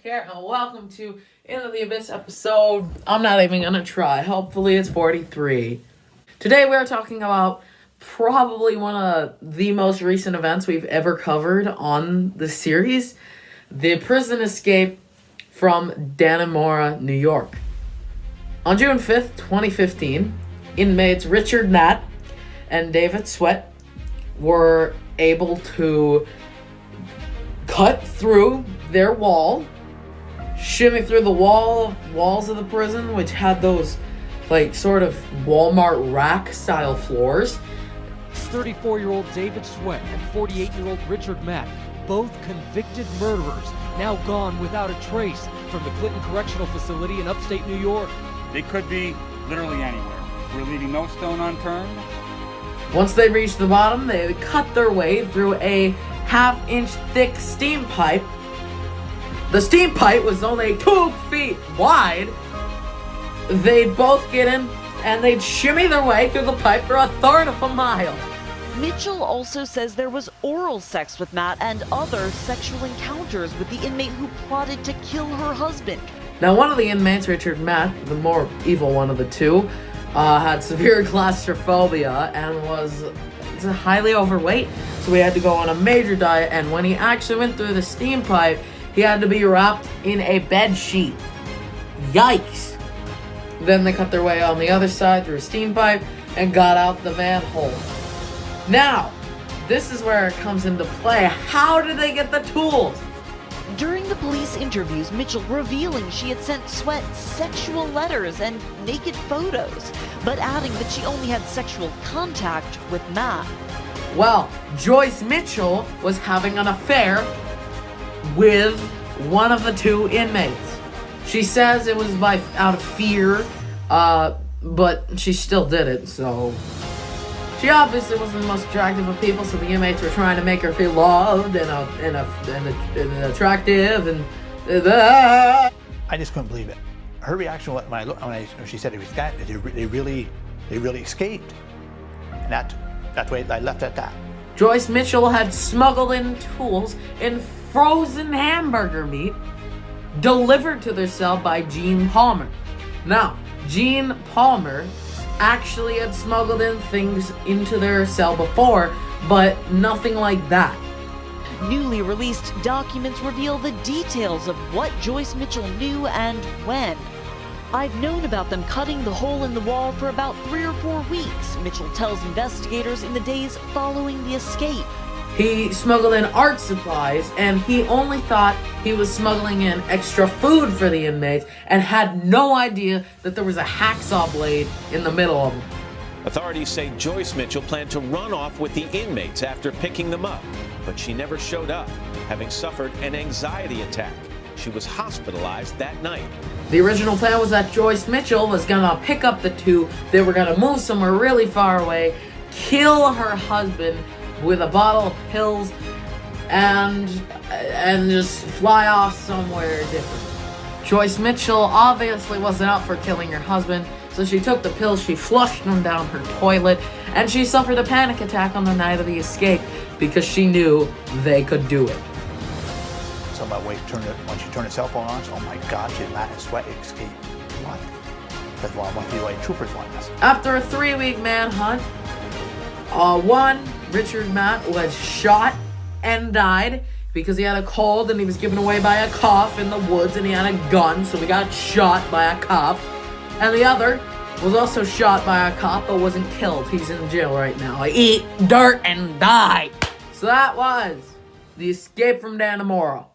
here, and welcome to Into the Abyss episode. I'm not even gonna try. Hopefully it's 43. Today we are talking about probably one of the most recent events we've ever covered on the series. The prison escape from Dannemora, New York. On June 5th, 2015, inmates Richard Nat and David Sweat were able to cut through their wall, shimmy through the walls of the prison, which had those sort of Walmart rack style floors. 34-year-old David Sweat and 48-year-old Richard Matt, both convicted murderers, now gone without a trace from the Clinton Correctional Facility in upstate New York. They could be literally anywhere. We're leaving no stone unturned. Once they reached the bottom, they cut their way through a half-inch thick steam pipe. The steam pipe was only 2 feet wide. They'd both get in and they'd shimmy their way through the pipe for a third of a mile. Mitchell also says there was oral sex with Matt and other sexual encounters with the inmate who plotted to kill her husband. Now, one of the inmates, Richard Matt, the more evil one of the two, had severe claustrophobia and was highly overweight, so he had to go on a major diet, and when he actually went through the steam pipe, he had to be wrapped in a bed sheet. Yikes! Then they cut their way on the other side through a steam pipe and got out the manhole. Now, this is where it comes into play. How did they get the tools? During the police interviews, Mitchell revealing she had sent Sweat sexual letters and naked photos, but adding that she only had sexual contact with Matt. Well, Joyce Mitchell was having an affair with one of the two inmates. She says it was out of fear, but she still did it, so... She obviously wasn't the most attractive of people, so the inmates were trying to make her feel loved and attractive, and... I just couldn't believe it. Her reaction when she said it was that, they really escaped. And that's why I left it at that. Joyce Mitchell had smuggled in tools in frozen hamburger meat delivered to their cell by Gene Palmer. Now, Gene Palmer actually had smuggled in things into their cell before, but nothing like that. Newly released documents reveal the details of what Joyce Mitchell knew and when. "I've known about them cutting the hole in the wall for about 3 or 4 weeks," Mitchell tells investigators in the days following the escape. He smuggled in art supplies, and he only thought he was smuggling in extra food for the inmates and had no idea that there was a hacksaw blade in the middle of them. Authorities say Joyce Mitchell planned to run off with the inmates after picking them up, but she never showed up, having suffered an anxiety attack. She was hospitalized that night. The original plan was that Joyce Mitchell was gonna pick up the two, they were gonna move somewhere really far away, kill her husband with a bottle of pills, and just fly off somewhere different. Joyce Mitchell obviously wasn't up for killing her husband, so she took the pills, she flushed them down her toilet, and she suffered a panic attack on the night of the escape because she knew they could do it. So my wife when she turned her cell phone on, so, oh my God, she Matt and Sweat escaped. What? That's why I want the white troopers want us. After a 3-week manhunt, Richard Matt was shot and died because he had a cold and he was given away by a cop in the woods, and he had a gun, so he got shot by a cop. And the other was also shot by a cop but wasn't killed. He's in jail right now. Eat dirt and die. So that was the escape from Dannemora.